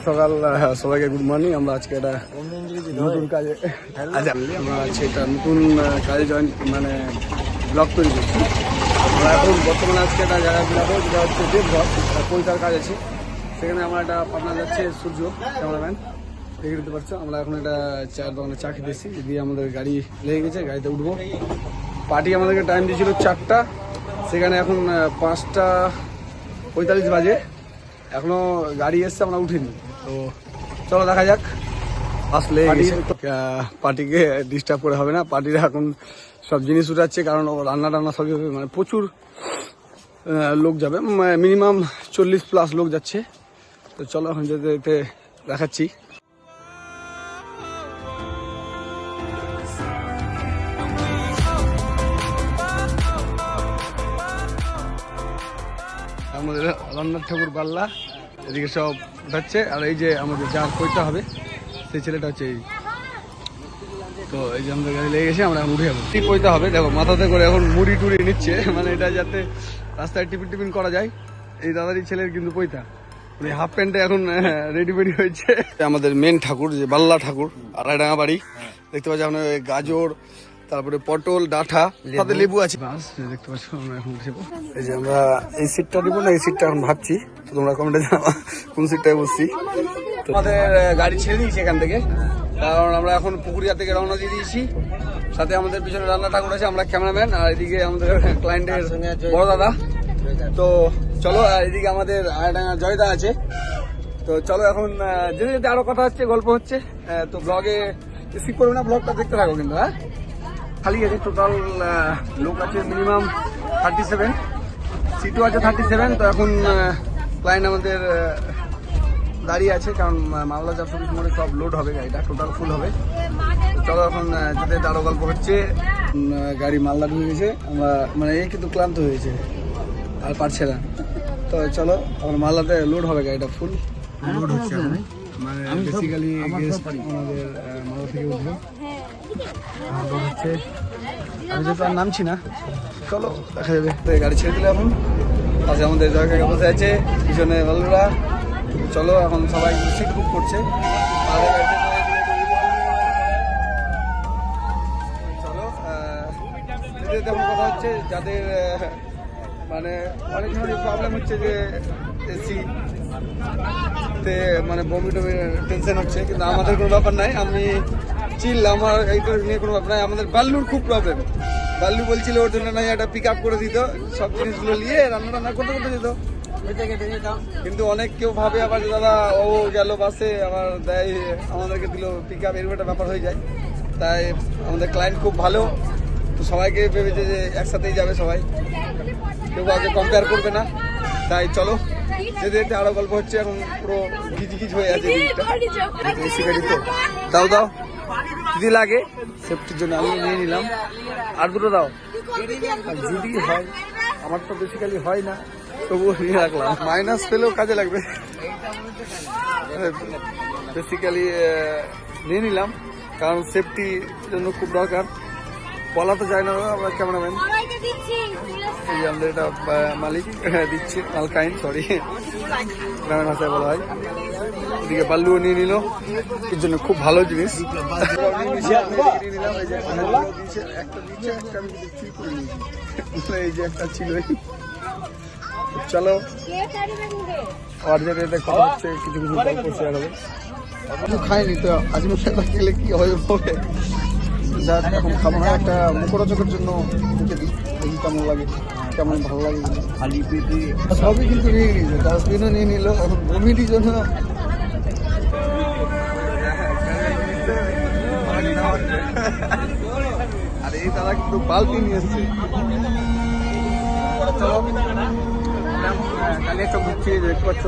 সকাল সবাইকে good morning. আমরা আজকে একটা নতুন কাজে আমরা আজকে একটা নতুন কাজে জয়েন মানে ব্লগ তৈরি করছি। আমরা এখন বর্তমানে আজকে একটা জায়গায় বেরাবো, যেটা হচ্ছে দেবঘর, কলকাতার কাজ আছে। সেখানে আমার একটা পার্টনার যাচ্ছে সূর্য, ক্যামেরাম্যান, দেখে দিতে পারছো। আমরা এখন একটা চায়ের দোকানে চা খেতেছি, দিয়ে আমাদের গাড়ি লেগে গেছে, গাড়িতে উঠবো। পার্টি আমাদেরকে টাইম দিয়েছিল 4টা, সেখানে এখন 5:45 বাজে, এখনো গাড়ি এসছে, আমরা উঠিনি। তো চলো দেখা যাক, আসলে পার্টিকে ডিস্টার্ব করে হবে না। পার্টিরা এখন সব জিনিস উঠাচ্ছে, কারণ রান্না টান্না সবই হবে, মানে প্রচুর লোক যাবে, মিনিমাম 40+ লোক যাচ্ছে। তো চলো এখন যেতে যেতে দেখাচ্ছি। আমাদের রান্নার ঠাকুর পাল্লা এদিকে সব উঠাচ্ছে, আর এই যে আমাদের যার কইতে হবে সেই ছেলেটা হচ্ছে এই। তো এই যে আমাদের গাড়ি লেগে গেছে, আমরা এখন উঠে যাবো। ঠিক কইতে হবে, দেখো মাথাতে করে এখন মুড়ি টুড়ি নিচ্ছে, মানে এটা যাতে রাস্তায় টিফিন টিফিন করা যায়। এই দাদারই ছেলের কিন্তু পৈতা, মানে হাফ প্যান্টে এখন রেডি হয়েছে। আমাদের মেন ঠাকুর যে বাল্লা ঠাকুর, আড়াইডাঙ্গা বাড়ি, দেখতে পাচ্ছি আপনার গাজর, তারপরে পটল, ডাঁটা, সাথে লেবু আছে। বাস দেখতে পাচ্ছ, আমরা এখন উঠবো। এই যে আমরা এই সিটটা নিবো না, এই সিটটা এখন ভাবছি, তো তোমরা কমেন্টে জানাবা কোন সিটটায় বসছি। তো আমাদের গাড়ি ছেড়ে দিয়েছি এখান থেকে, কারণ আমরা এখন পুকুরিয়া থেকে রওনা দিয়ে দিয়েছি। সাথে আমাদের পিছনে রান্না ঠাকুর আছে, আমরা ক্যামেরাম্যান, আর এদিকে আমাদের ক্লায়েন্টের বড় দাদা। তো চলো, এদিকে আমাদের আড়াইডাঙ্গা জয়দা আছে। তো চলো এখন যেতে যেতে আরো কথা হচ্ছে, গল্প হচ্ছে। তো ব্লগে স্কিপ করবে না, ব্লগটা দেখতে থাকো কিন্তু। হ্যাঁ, খালি আছে, টোটাল লোক আছে মিনিমাম 37, সিটও আছে 37। তো এখন ক্লায়েন্ট আমাদের দাঁড়িয়ে আছে, কারণ মালদা 420 মোড়ে সব লোড হবে, গাড়িটা টোটাল ফুল হবে। চলো এখন যেতে আরো গল্প হচ্ছে। গাড়ি মালদা ঢুকে গেছে, আমরা মানে এই কিন্তু ক্লান্ত হয়েছে, আর পারছে না। তো চলো আমার মালদাতে লোড হবে, গাড়িটা ফুল লোড হচ্ছে এখন, মানে বেসিক্যালি গেস্ট আমাদের মালদা থেকে উঠবে, লোড হচ্ছে। আমি যেহেতু আর নামছি না, চলো দেখা যাবে। গাড়ি ছেড়ে দিলে এখন পাশে আমাদের জয় কাকা বসে আছে, পিছনে বালুরা। চলো এখন সবাই সিট বুক করছে। চলো তেমন কথা হচ্ছে, যাদের মানে অনেক ধরনের প্রবলেম হচ্ছে, যে এসি তে মানে বমি টমি টেনশন হচ্ছে, কিন্তু আমাদের কোনো ব্যাপার নাই, আমি চিল, আমার এইটা নিয়ে কোনো ব্যাপার নাই। আমাদের বাল্লুর খুব প্রবলেম, বাল্লু বলছিল ওর জন্য নাই একটা পিক আপ করে দিত, সব জিনিসগুলো নিয়ে রান্না করতে দিত। কিন্তু অনেক কেউ ভাবে আবার যে দাদা ও গেল বাসে, আবার দেয় আমাদেরকে দিল পিক আপ, এরকম একটা ব্যাপার হয়ে যায়। তাই আমাদের ক্লায়েন্ট খুব ভালো, তো সবাইকে ভেবেছে যে একসাথেই যাবে সবাই, কেউ আগে কম্পেয়ার করবে না। তাই চলো যেতে যেতে আরো গল্প হচ্ছে। এখন পুরো গিজ হয়ে আছে, এসি গাড়িতে দাও দাও যদি লাগে সেফটির জন্য আমি নিয়ে নিলাম, আর দুটো দাও। আর যদি হয়, আমার তো বেসিক্যালি হয় না, তবুও নিয়ে রাখলাম, মাইনাস পেলেও কাজে লাগবে। বেসিক্যালি নিয়ে নিলাম, কারণ সেফটির জন্য খুব দরকার। বলা তো যায় না, আমরা ক্যামেরাম্যান, এই যে আমাদের এটা মালিক দিচ্ছে, মালকাইন, সরি গ্রামের ভাষায় বলা হয়। এদিকে বাল্লুও নিয়ে নিল, এর জন্য খুব ভালো জিনিস। এই যে একটা ছিল, চলো আর যেটা কথা হচ্ছে, কিছু গল্প শেয়ার হবে। কিছু খাইনি তো, আজকে খেলে কি হবে, যা এখন খাবো না, একটা মুখরোচকের জন্য ঢুকে দিই, দেখি কেমন লাগে, কেমন ভালো লাগে। খালি পেটে সবই কিন্তু নিয়ে নিয়েছে, ডাস্টবিনও নিয়ে নিল, এখন বমিটির জন্য আর এই তারা কিন্তু বালতি নিয়ে এসছে। কালি একটা ঘুরছি, দেখতে পাচ্ছ,